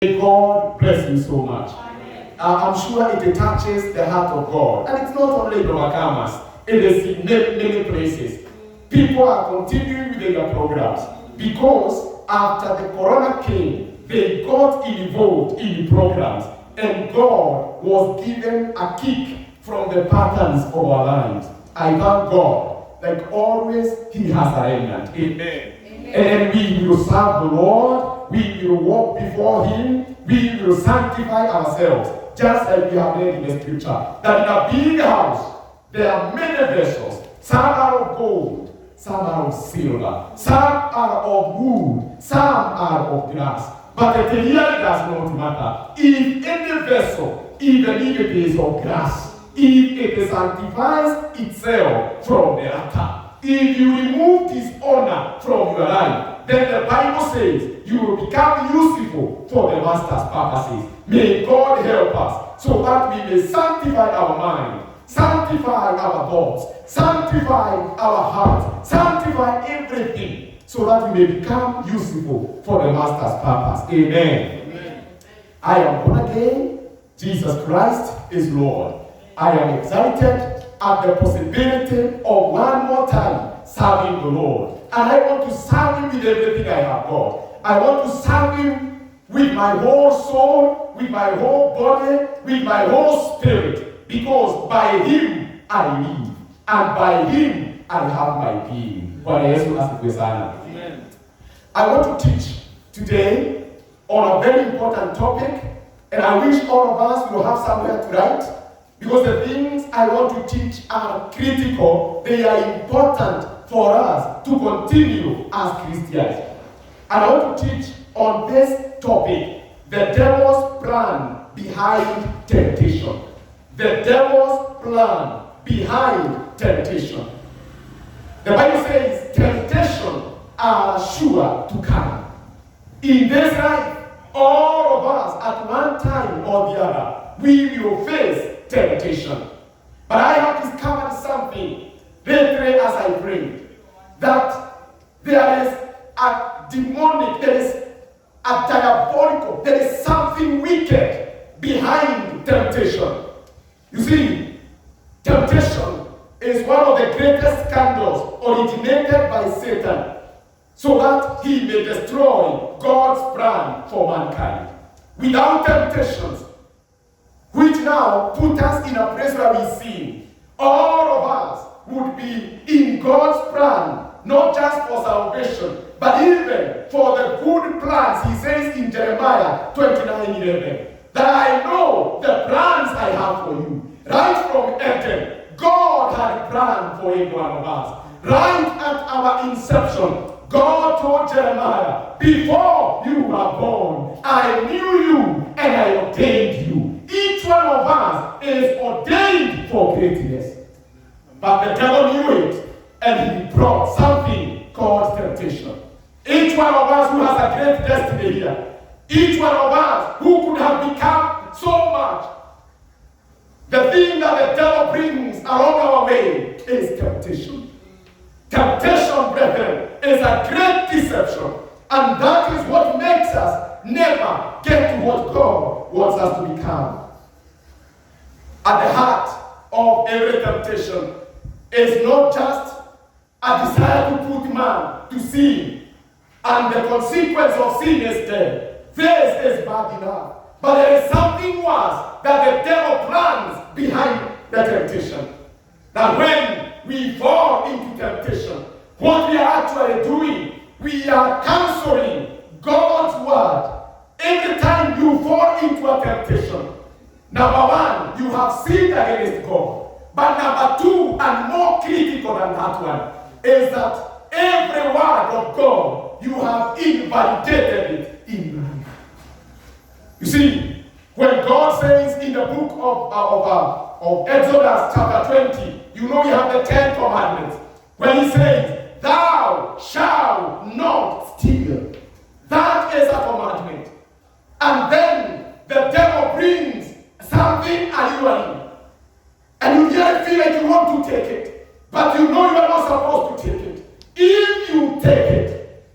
May God bless you so much. I'm sure it touches the heart of God. And it's not only in overcomers. It is in many places. People are continuing with their programs because after the corona came, they got involved in programs. And God was given a kick from the patterns of our lives. I thank God. Like always, He has a remnant. Amen. And we will serve the Lord, we will walk before Him, we will sanctify ourselves, just like we have read in the scripture. That in a big house, there are many vessels. Some are of gold, some are of silver, some are of wood, some are of glass. But it really does not matter. If any vessel, even if it is of glass, if it sanctifies itself from the altar, if you remove dishonor from your life, then the Bible says you will become useful for the Master's purposes. May God help us so that we may sanctify our mind, sanctify our thoughts, sanctify our hearts, sanctify everything so that we may become useful for the Master's purpose. Amen. Amen. I am born again. Jesus Christ is Lord. I am excited at the possibility of one more time serving the Lord. And I want to serve Him with everything I have got. I want to serve Him with my whole soul, with my whole body, with my whole spirit. Because by Him I live. And by Him I have my being. Amen. I want to teach today on a very important topic. And I wish all of us will have somewhere to write. Because the things I want to teach are critical. They are important for us to continue as Christians. And I want to teach on this topic, the devil's plan behind temptation. The devil's plan behind temptation. The Bible says temptation are sure to come. In this life, all of us at one time or the other, we will face temptation. But I have discovered something lately as I pray, that there is a demonic, there is a diabolical, there is something wicked behind temptation. You see, temptation is one of the greatest scandals originated by Satan so that he may destroy God's plan for mankind. Without temptations, which now put us in a place where we sin, all of us would be in God's plan, not just for salvation, but even for the good plans. He says in Jeremiah 29:11, that I know the plans I have for you. Right from Eden, God had a plan for every one of us. Right at our inception, God told Jeremiah, before you were born, I knew you and I ordained you. Each one of us is ordained for greatness. But the devil knew it, and he brought something called temptation. Each one of us who has a great destiny here, each one of us who could have become so much, the thing that the devil brings along our way is temptation. Temptation, brethren, is a great deception. And that is what makes us never get to what God wants us to become. At the heart of every temptation is not just a desire to put man to sin, and the consequence of sin is death. This is bad enough. But there is something worse that the devil plans behind the temptation. That when we fall into temptation, what we are actually doing, we are canceling God's word. Every time you fall into a temptation, number one, you have sinned against God. But number two, and more critical than that one, is that every word of God, you have invalidated it in life. You see, when God says in the book of Exodus chapter 20, you know we have the 10 commandments. When he says, thou shalt not steal. That is a commandment. And then the devil brings something alluring. And you really feel like you want to take it. But you know you are not supposed to take it. If you take it,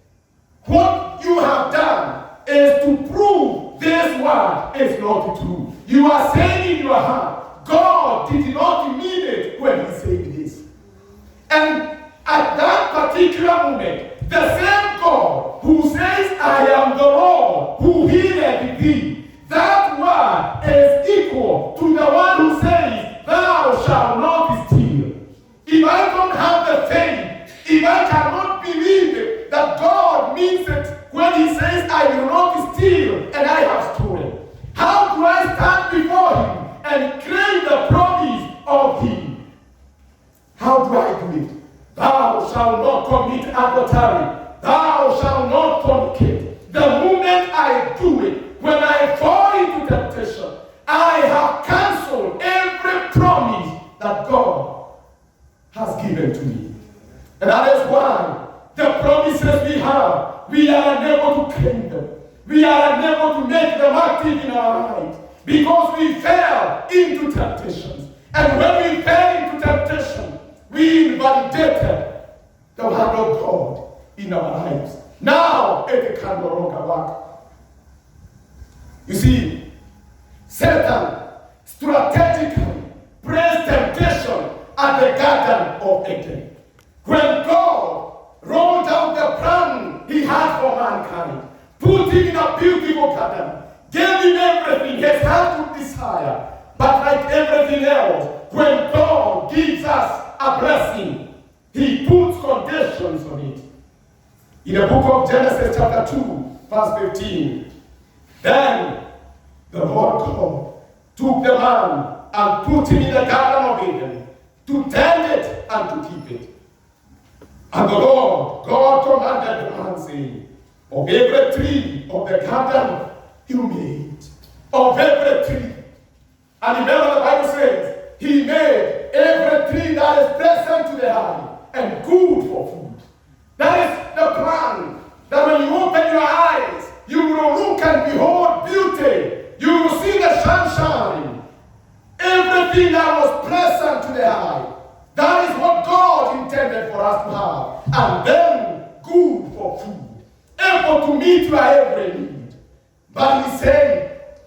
what you have done is to prove this word is not true. You are saying in your heart, God did not mean it when he said this. And at that particular moment, the same God who says, I am the Lord who healed thee, that word is equal to the one who says, thou shalt not steal. If I don't have the faith, if I cannot believe it, that God means it when he says, I will not steal and I have stolen, how do I stand before him and claim the promise of him? How do I do it? Thou shalt not commit adultery. Thou shalt not fornicate. The moment I do it, when I fall into temptation, I have cancelled every promise that God has given to me. And that is why the promises we have, we are unable to claim them. We are unable to make them active in our lives because we fell into temptations. And when we fell into temptation, we invalidated the word of God in our lives. Now it can no longer work. You see, Satan strategically placed temptation at the Garden of Eden. When God rolled out the plan he had for mankind, put him in a beautiful garden, gave him everything his heart would desire. But like everything else, when God gives us a blessing, he puts conditions on it. In the book of Genesis chapter 2, verse 15, then the Lord God took the man and put him in the Garden of Eden to tend it and to keep it. And the Lord God commanded the man, saying, of every tree of the garden you may eat, of every tree. And remember the Bible says, he made every tree that is pleasant to the eye and good for food. That is the plan. That when you open your eyes, you will look and behold beauty. You will see the sunshine. Everything that was pleasant to the eye. That is what God intended for us to have. And then good for food. Able to meet your every need. But he said,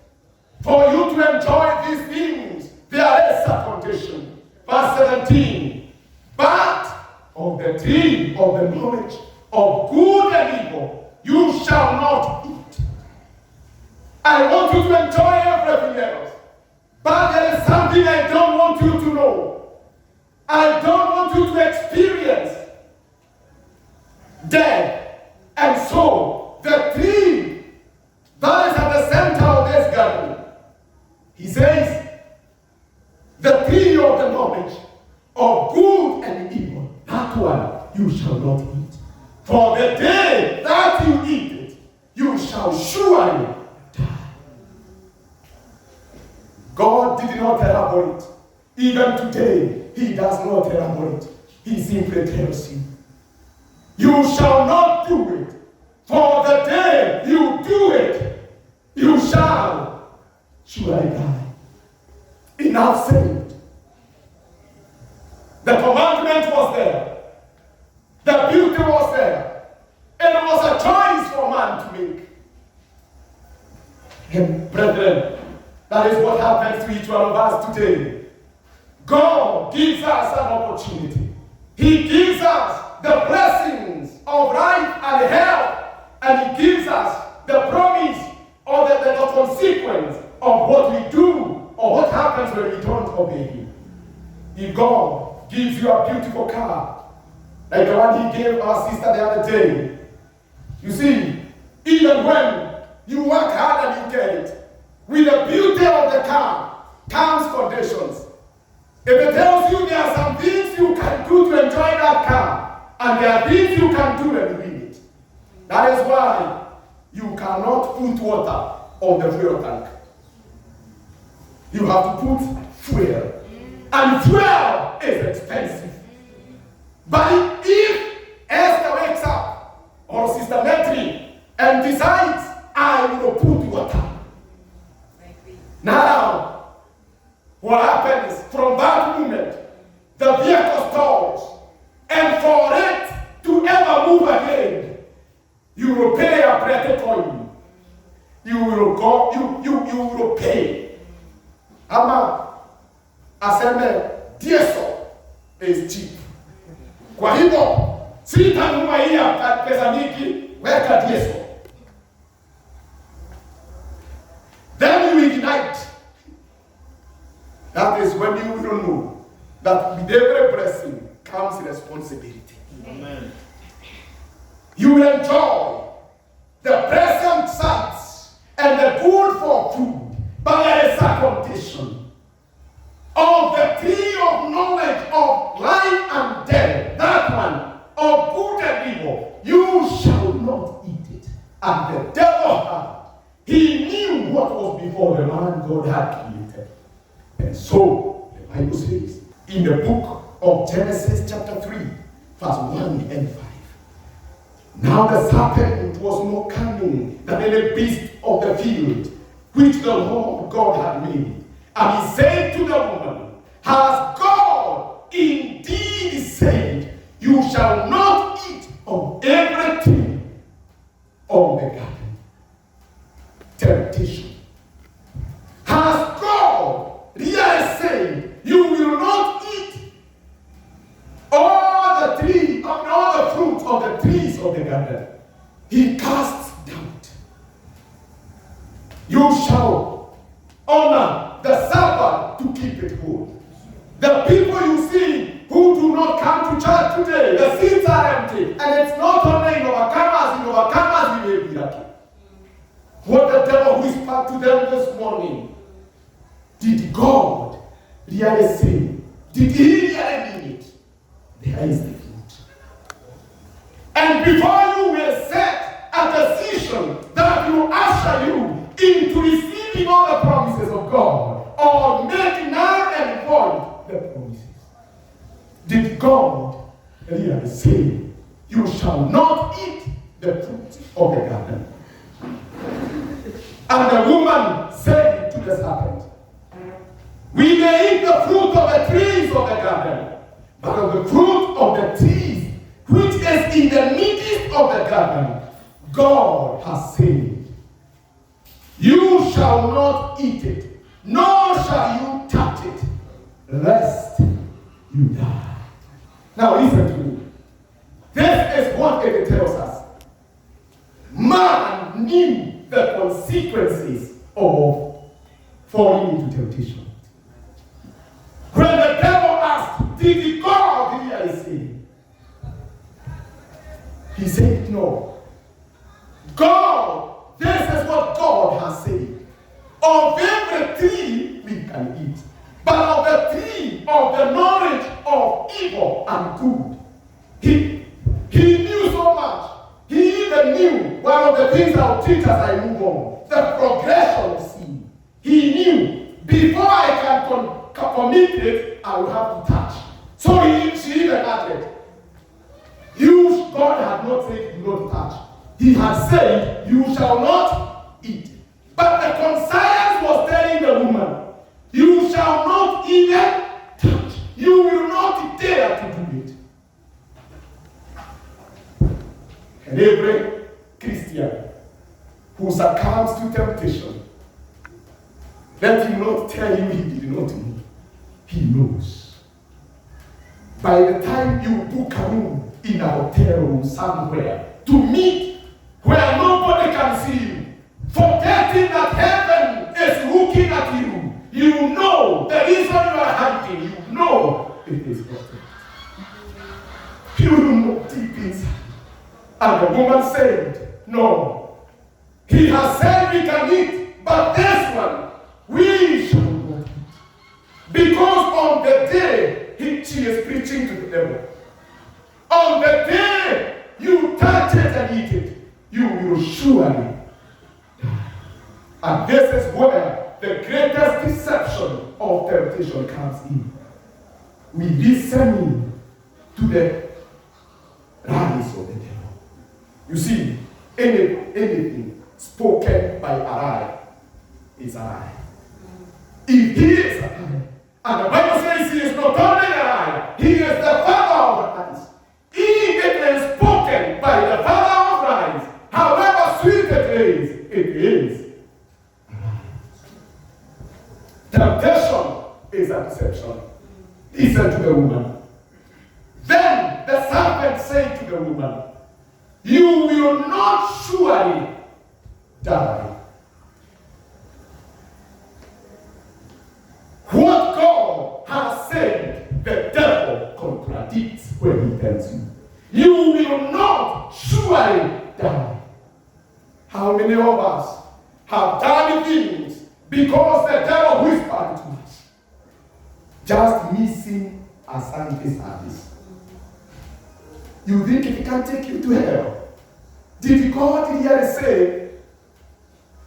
for you to enjoy these things, there is a condition. Verse 17. But of the tree of the knowledge of good and evil, you shall not eat. I want you to enjoy everything else. But there is something I don't want you to know. I don't want you to experience death. And so, the tree that is at the center of this garden, he says, the tree of the knowledge of good and evil, that one you shall not eat. For the day that you eat it, you shall surely die. God did not elaborate. Even today, he does not elaborate. He simply tells you, you shall not do it. For the day you do it, you shall surely die. Enough said. The commandment was there. The beauty was there. And it was a choice for man to make. And brethren, that is what happens to each one of us today. God gives us an opportunity. He gives us the blessings of life and health. And he gives us the promise or the consequence of what we do or what happens when we don't obey him. If God gives you a beautiful car, like the one he gave our sister the other day, you see, even when you work hard and you get it, with the beauty of the car comes conditions. If it tells you there are some things you can do to enjoy that car, and there are things you can do and win it. That is why you cannot put water on the fuel tank. You have to put fuel. And fuel is expensive. But if Esther wakes up, or Sister Metri, and decides, I will put water. Now, what happens from that moment, the vehicle stalls, and for it to ever move again, you will pay a pretty coin. you will go, you will pay. Ama aseme diesel is cheap. Kwa hivyo sitanunua hii ya pesa nyingi, weka diesel. Then you ignite. That is when you will know that with every blessing comes responsibility. Amen. You will enjoy the present sights and the good for food, but there is a condition. Of the tree of knowledge of life and death, that one, of good and evil, you shall not eat it. And the devil had. He knew what was before the man God had created. And so, the Bible says, in the book of Genesis chapter 3, verse 1 and 5, now the serpent was more cunning than any beast of the field, which the Lord God had made. And he said to the woman, has God indeed said, you shall not eat of every tree of the garden? Temptation. Has God really said, you will not eat all the trees, all the fruits of the trees of the garden? He casts doubt. You shall honor the Sabbath to keep it holy. The people you see who do not come to church today, the seats are empty. And it's not only in overcomers we may be lucky. What the devil whispered to them this morning, did God really say? Did he really mean it? There is the fruit. And before you will set a decision that will usher you into receiving all the promises of God, or make null and void the promises. Did God really say, you shall not eat the fruit of the garden? And the woman said to the serpent, we may eat the fruit of the trees of the garden, but of the fruit of the trees which is in the midst of the garden, God has said, you shall not eat it, nor shall you touch it, lest you die. Now listen to me. This is what it tells us. Man knew the consequences of falling into temptation. When the devil asked, did God really say? He said, no. God, this is what God has said. Of every tree we can eat, but of the tree of the knowledge of evil and good. He knew so much. He even knew one of the things I'll teach as I move on, the progression of sin. He knew before I can commit it, I will have to touch. So she even added, God had not said do not touch. He had said you shall not eat. But the conscience was telling the woman, you shall not even touch. You will not dare to do it. And every Christian who succumbs to temptation, let him not tell you he did not know. He knows. By the time you book a room in a hotel room somewhere to meet where nobody can see you, forgetting that heaven is looking at you, you know the reason you are hiding, you know it is not. You know deep inside. And the woman said, no. He has said we can eat, but this one, we shall not eat. Because on the day she is preaching to the devil, on the day you touch it and eat it, you will surely die. And this is where the greatest deception of temptation comes in. We listen to the lies of the devil. You see, anything spoken by a lie is a lie. If he is a lie, and the Bible says he is not only a lie, he is the father of lies. If it is spoken by the father of lies, however sweet it is Temptation is a deception. He said to the woman. Then the serpent said to the woman, you will not surely die. What God has said, the devil contradicts when he tells you. You will not surely die. How many of us have done things because the devil whispered to us? Just missing a Sunday service. You think it can take you to hell? Did God really say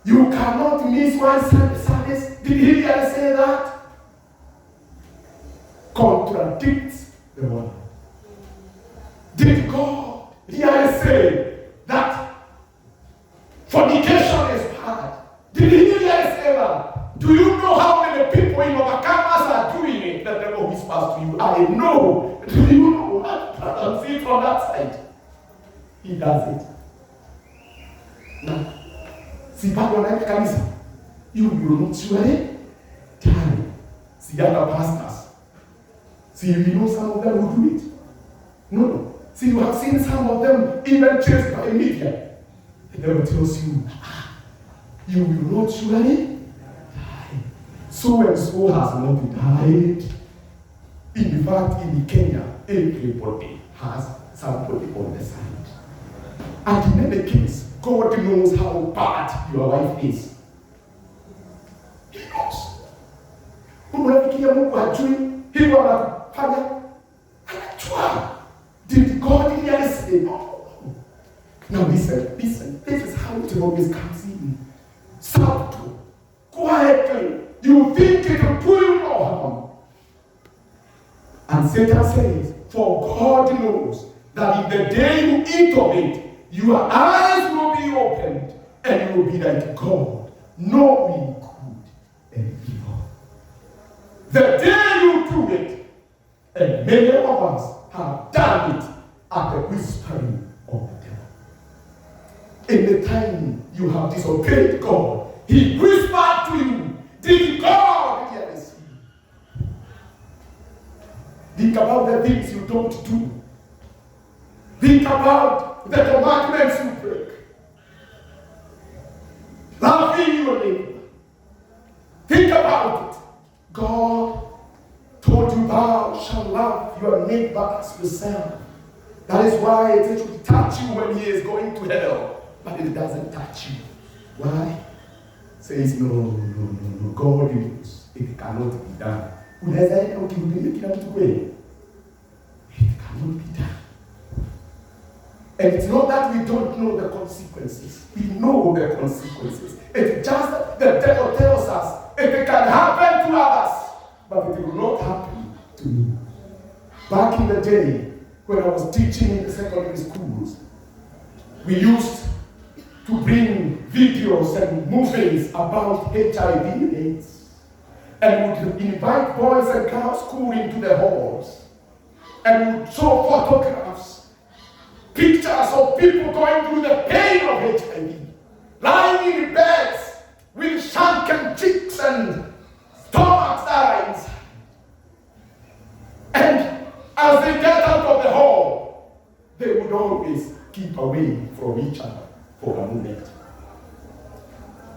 you cannot miss one Sunday service? Did he really say that? Contradicts the word. Did God really say that fornication is bad? Did he really say that? Do you know how many people in overcomers are doing it? The devil whispers to you, I know. Do you know what? I'm seeing from that side. He does it. Now, see, back when I kanisa, you will not surely die. See, other pastors. See, you know some of them who do it. No. See, you have seen some of them even chased by media. The devil tells you, you will not surely die. So and so has not died. In fact, in Kenya, everybody has somebody on the side. And in any case, God knows how bad your wife is. He knows. Unafikiria Mungu hajui hivyo anafanya? Anajua. Did God really say no? Now listen. This is how it always comes in. Subtle, quietly. You think it will pull you no harm. And Satan says, for God knows that in the day you eat of it, your eyes will be opened, and you will be like God, knowing good and evil. The day you do it, and many of us have done it at the whispering of the devil. In the time you have disobeyed God, he whispered to you, did God hear us? Think about the things you don't do. Think about the commandments you break. Loving your neighbor. Think about it. God told you thou shalt love your neighbor as yourself. That is why it should touch you when he is going to hell. But it doesn't touch you. Why? Says no. God knows it cannot be done. It cannot be done. And it's not that we don't know the consequences. We know the consequences. It's just that the devil tells us it can happen to others, but it will not happen to me. Back in the day, when I was teaching in the secondary schools, we used to bring videos and movies about HIV and AIDS. And would invite boys and girls school into the halls. And would show photographs, pictures of people going through the pain of HIV, lying in beds with shrunken cheeks and stomachs that are inside. And as they get out of the hall, they would always keep away from each other for a moment.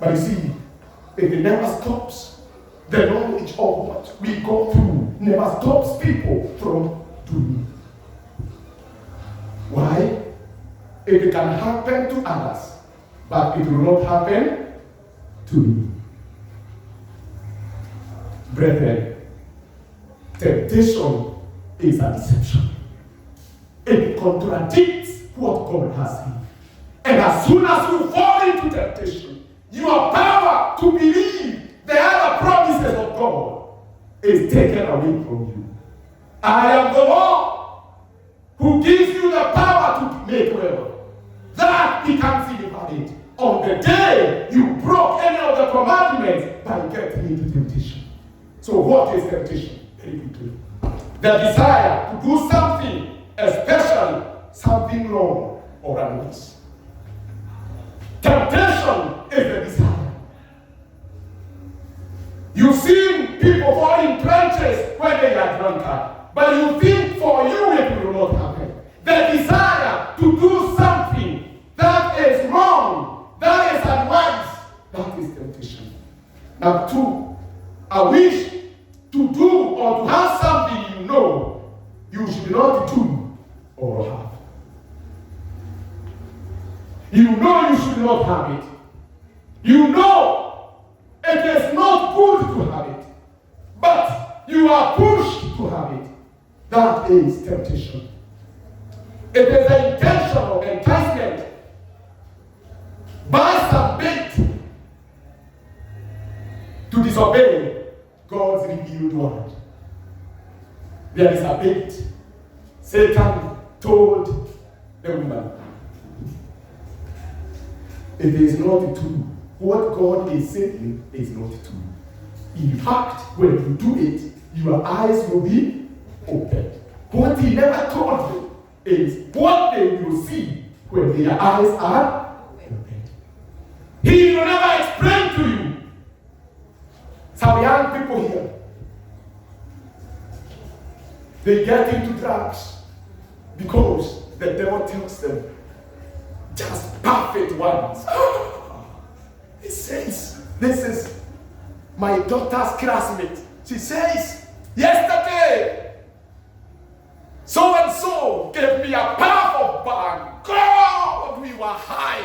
But you see, it never stops. The knowledge of what we go through never stops people from doing it. Why? It can happen to others, but it will not happen to me. Brethren, temptation is a deception. It contradicts what God has said. And as soon as you fall into temptation, your power to believe the other promises of God is taken away from you. I am the Lord who gives you the power to make wealth. That becomes invalid on the day you broke any of the commandments by getting into temptation. So what is temptation? Very quickly. The desire to do something, especially something wrong or unwise. Temptation is the desire. You've seen people fall in trenches when they are drunkard. But you think for you it will not happen. The desire to do something that is wrong, that is advice, that is temptation. Number 2, a wish to do or to have something you know you should not do or have. You know you should not have it. You know it is not good to have it. But you are pushed to have it. That is temptation. It is an intentional enticement by some bait to disobey God's revealed word. There is a bait. Satan told the woman, it is not true. What God is saying is not true. In fact, when you do it, your eyes will be open. What he never told them is what they will see when their eyes are open. He will never explain to you. Some young people here, they get into drugs because the devil tells them, just perfect ones. He says, this is my daughter's classmate. She says, yesterday, so and so gave me a powerful bang. God, we were high.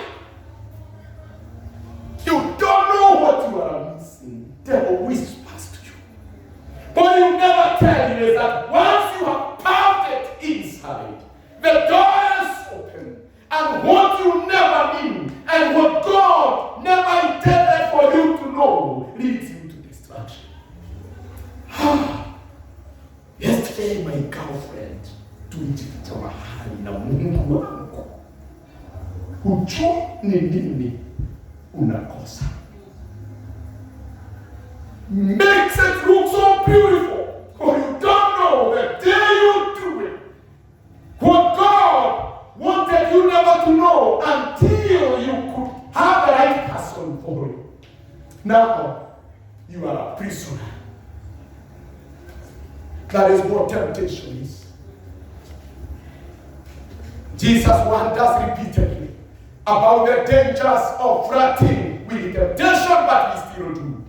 You don't know what you are missing. Devil whispers to you. But you never tell him that once you have powered it inside, the door is open. And what you never knew, and what God never intended for you to know, leads you to destruction. Yesterday, my girlfriend tulijificha mahali na Mungu wangu. Hujui ni nini unakosa. Makes it look so beautiful, but you don't know the day you do it. What God wanted you never to know until you could have the right person for you. Now, you are a prisoner. That is what temptation is. Jesus warned us repeatedly about the dangers of flirting with temptation, but we still do.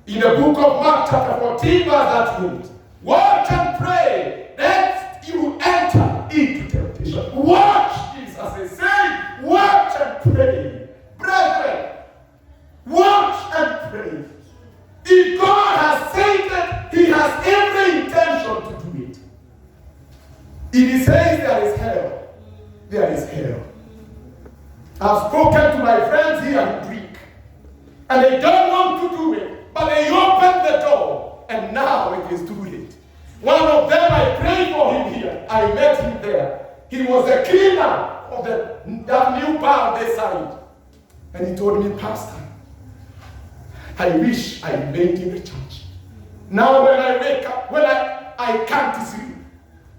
In the book of Mark chapter 14, verse 38, watch and pray that you enter into temptation. Watch, Jesus is saying, watch and pray. Brethren, watch and pray. If God has said that, He has every intention to do it. If He says there is hell, there is hell. I've spoken to my friends here who drink, and they don't want to do it, but they open the door, and now it is too late. One of them, I prayed for him here. I met him there. He was a cleaner of that new bar on this side. And he told me, Pastor, I wish I made it a church. Now when I wake up, when I can't sleep.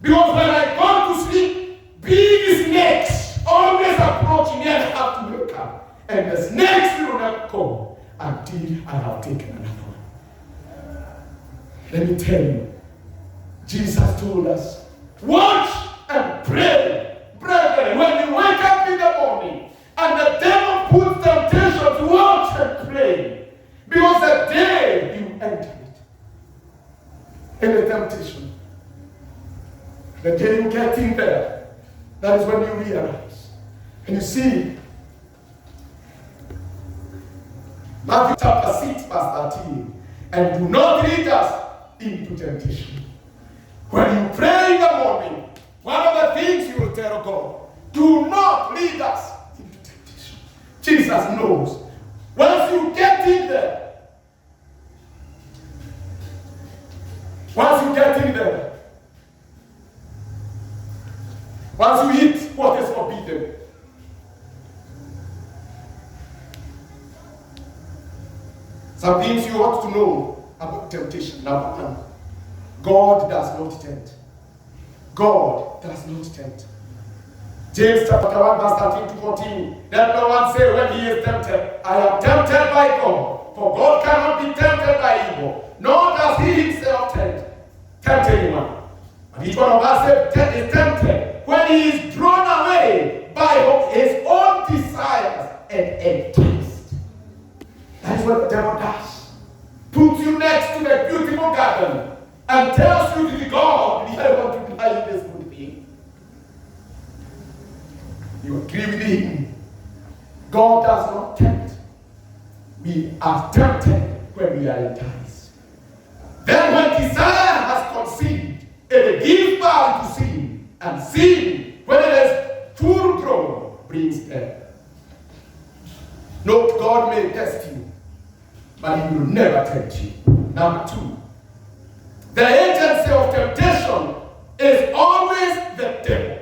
Because when I go to sleep, big snakes always approach me and I have to wake up. And the snakes will not come until I have taken another one. Let me tell you, Jesus told us, watch and pray. Brethren, when you wake up in the morning and the devil puts temptation to watch and pray, because the day you enter it, in the temptation, the day you get in there, that is when you realize. And you see, Matthew chapter 6, verse 13, and do not lead us into temptation. When you pray in the morning, one of the things you will tell God, do not lead us into temptation. Jesus knows. Once you get in there, once you eat what is forbidden, some things you ought to know about temptation. Number one, God does not tempt. God does not tempt. James chapter 1, verse 13 to 14. Let no one say when he is tempted, I am tempted by God. For God cannot be tempted by evil, Bible, nor does he himself tempt anyone. But each one of us is tempted when he is drawn away by his own desires and enticed. That is what the devil does. Puts you next to the beautiful garden and tells you to God, I want to buy you this good thing. You agree with him. God does not tempt. We are tempted when we are enticed. Then when desire has conceived, it gives birth to sin. And sin, when it is full grown, brings death. No, God may test you, but he will never tempt you. Number 2, the agency of temptation is always the devil.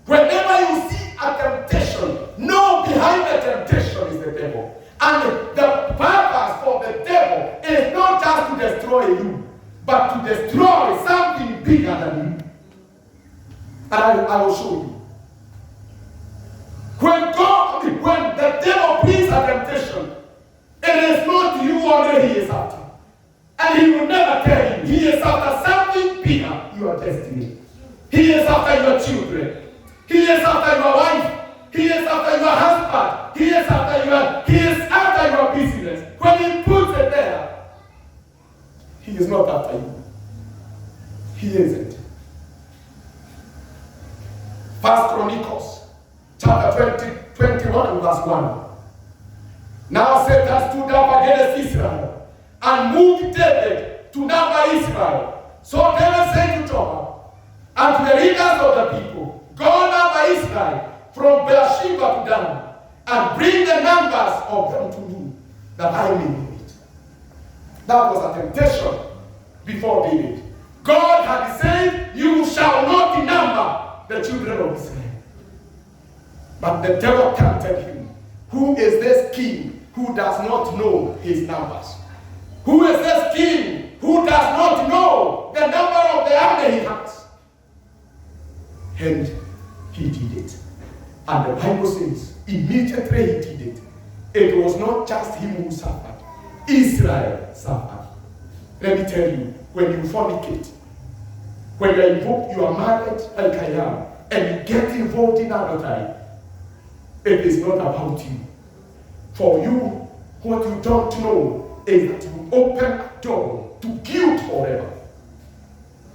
Whenever you see a temptation, know behind the temptation is the devil. And the purpose for the devil is not just to destroy you, but to destroy something bigger than you. And I will show you. When the devil brings a temptation, it is not you only he is after. And he will never tell you. He is after something bigger, your destiny. He is after your children. He is after your wife. He is after your husband. He is after your business. When he puts it there, he is not after you. He isn't. 1 Chronicles chapter 21 verse 1. Now Satan stood up against Israel and moved David to number Israel. So David said to Joab and to the leaders of the people, go number Israel from Beersheba to Dan, and bring the numbers of them to me, that I may know it. That was a temptation before David. God had said, you shall not number the children of Israel. But the devil tempted him. Who is this king who does not know his numbers? Who is this king who does not know the number of the army he has? And he did it. And the Bible says, immediately he did it. It was not just him who suffered. Israel suffered. Let me tell you, when you fornicate, when you are married like I am, and you get involved in adultery, it is not about you. For you, what you don't know is that you open a door to guilt forever.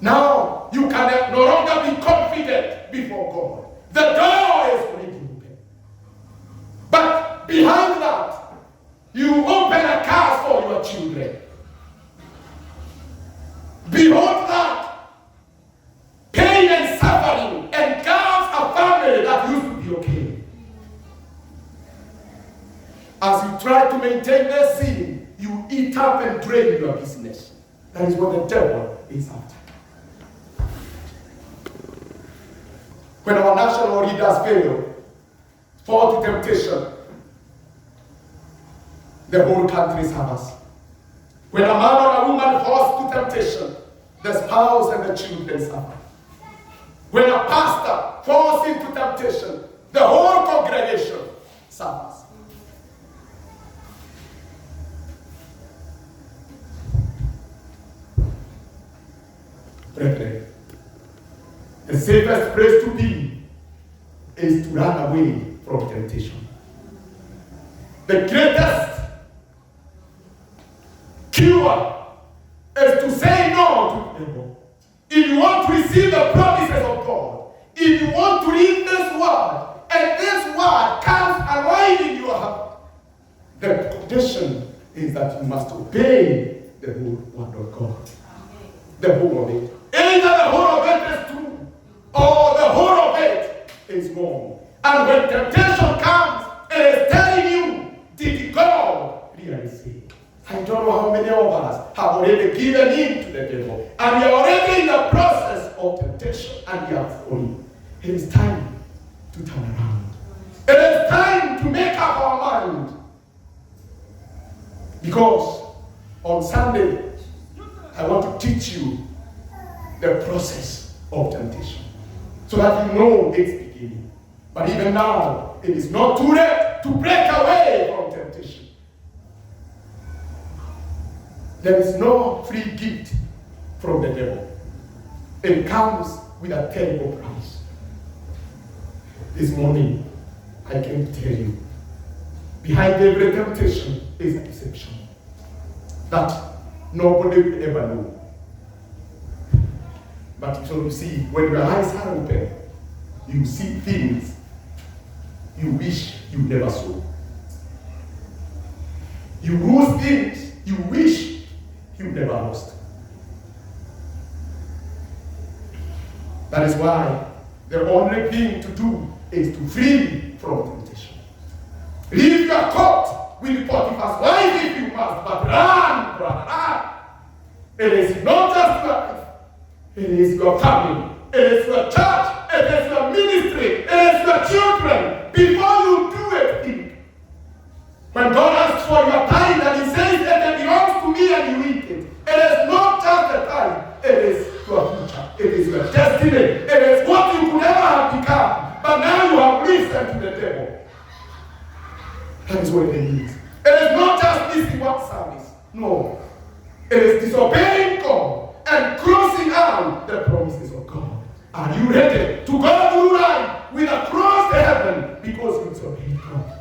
Now, you can no longer be confident before God. The door is already open. But behind that, you open a car for your children. Behold that, pain and suffering engulfs a family that used to be okay. As you try to maintain their sin, you eat up and drain your business. That is what the devil is after. When our national leaders fall to temptation, the whole country suffers. When a man or a woman falls to temptation, the spouse and the children suffer. When a pastor falls into temptation, the whole congregation suffers. Brethren, the safest place to be is to run away from temptation. The greatest cure is to say no to the devil. If you want to receive the promises of God, if you want to read this word, and this word comes alive in your heart, the condition is that you must obey the whole word of God. The whole of it. Either the whole of it is true, or the whole of it is wrong. And when temptation comes, it is telling you, did God really say? I don't know how many of us have already given in to the devil. And we are already in the process of temptation, and we are falling. It is time to turn around. It is time to make up our mind. Because on Sunday, I want to teach you the process of temptation, so that you know its beginning. But even now, it is not too late to break away from temptation. There is no free gift from the devil. It comes with a terrible price. This morning, I can tell you, behind every temptation is a deception that nobody will ever know. But so you see, when your eyes are open, you see things you wish you never saw. You lose things you wish you never lost. That is why the only thing to do is to flee from temptation. Leave your coat with Potiphar's wife if you must, but run, brother, run. It is not just your life. It is your family. It is your church. It is your ministry. It is your children. Before you do it, think. When God asks for your time and He says that it belongs to me and you eat it, it is not just the time. It is your future. It is your destiny. It is what you could never have become. But now you have listened to the devil. That is what it means. It is not just missing one service. No. It is disobeying God and crossing out the promises of God. Are you ready to go through life with a cross to heaven because you disobeyed God?